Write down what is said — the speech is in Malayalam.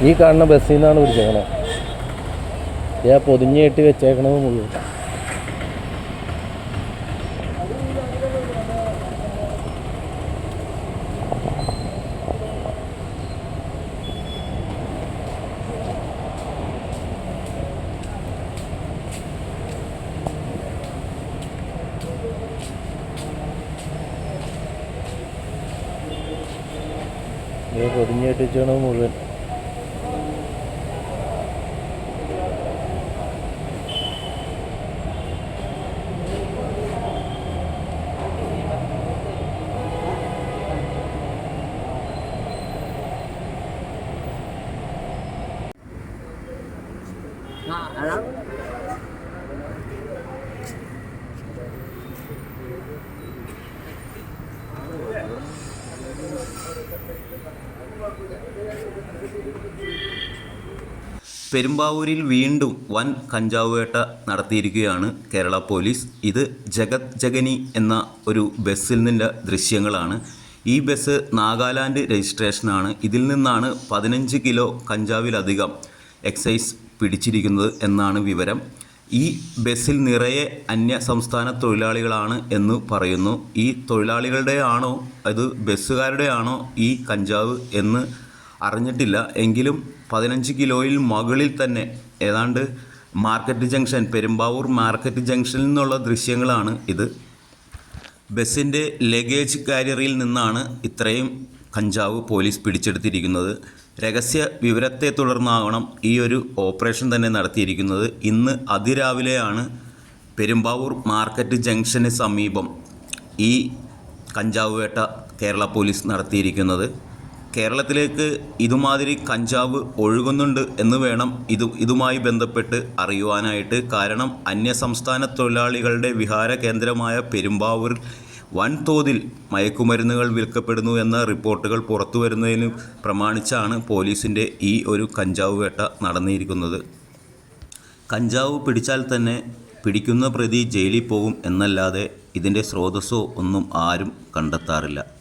ഈ കാണുന്ന ബസ്സിൽ നിന്നാണ് പിടിച്ചേക്കണേ. ഞാൻ പൊതിഞ്ഞ് കെട്ടി വെച്ചേക്കണത് മുഴുവൻ. പൊതിഞ്ഞ് കെട്ടി വെച്ചേക്കണത് മുഴുവൻ. പെരുമ്പാവൂരിൽ വീണ്ടും വൻ കഞ്ചാവ് വേട്ട നടത്തിയിരിക്കുകയാണ് കേരള പോലീസ്. ഇത് ജഗത് ജഗനി എന്ന ഒരു ബസ്സിൽ നിന്നുള്ള ദൃശ്യങ്ങളാണ്. ഈ ബസ് നാഗാലാൻഡ് രജിസ്ട്രേഷനാണ്. ഇതിൽ നിന്നാണ് 15 കിലോ കഞ്ചാവിലധികം എക്സൈസ് പിടിച്ചിരിക്കുന്നത് എന്നാണ് വിവരം. ഈ ബസ്സിൽ നിറയെ അന്യ സംസ്ഥാന തൊഴിലാളികളാണ് എന്ന് പറയുന്നു. ഈ തൊഴിലാളികളുടെ ആണോ അത് ബസ്സുകാരുടെ ആണോ ഈ കഞ്ചാവ് എന്ന് അറിഞ്ഞിട്ടില്ല. എങ്കിലും 15 കിലോയിൽ മുകളിൽ തന്നെ ഏതാണ്ട് മാർക്കറ്റ് ജംഗ്ഷൻ, പെരുമ്പാവൂർ മാർക്കറ്റ് ജംഗ്ഷനിൽ നിന്നുള്ള ദൃശ്യങ്ങളാണ് ഇത്. ബസ്സിൻ്റെ ലഗേജ് കാരിയറിൽ നിന്നാണ് ഇത്രയും കഞ്ചാവ് പോലീസ് പിടിച്ചെടുത്തിരിക്കുന്നത്. രഹസ്യ വിവരത്തെ തുടർന്നാവണം ഈ ഒരു ഓപ്പറേഷൻ തന്നെ നടത്തിയിരിക്കുന്നത്. ഇന്ന് അതിരാവിലെയാണ് പെരുമ്പാവൂർ മാർക്കറ്റ് ജംഗ്ഷന് സമീപം ഈ കഞ്ചാവ് വേട്ട കേരള പോലീസ് നടത്തിയിരിക്കുന്നത്. കേരളത്തിലേക്ക് ഇതുമാതിരി കഞ്ചാവ് ഒഴുകുന്നുണ്ട് എന്ന് വേണം ഇതുമായി ബന്ധപ്പെട്ട് അറിയുവാനായിട്ട്. കാരണം അന്യസംസ്ഥാന തൊഴിലാളികളുടെ വിഹാര കേന്ദ്രമായ പെരുമ്പാവൂരിൽ വൻതോതിൽ മയക്കുമരുന്നുകൾ വിൽക്കപ്പെടുന്നു എന്ന റിപ്പോർട്ടുകൾ പുറത്തു വരുന്നതിന് പ്രമാണിച്ചാണ് പോലീസിൻ്റെ ഈ ഒരു കഞ്ചാവ് വേട്ട നടന്നിരിക്കുന്നത്. കഞ്ചാവ് പിടിച്ചാൽ തന്നെ പിടിക്കുന്ന പ്രതി ജയിലിൽ പോകും എന്നല്ലാതെ ഇതിൻ്റെ സ്രോതസ്സോ ഒന്നും ആരും കണ്ടെത്താറില്ല.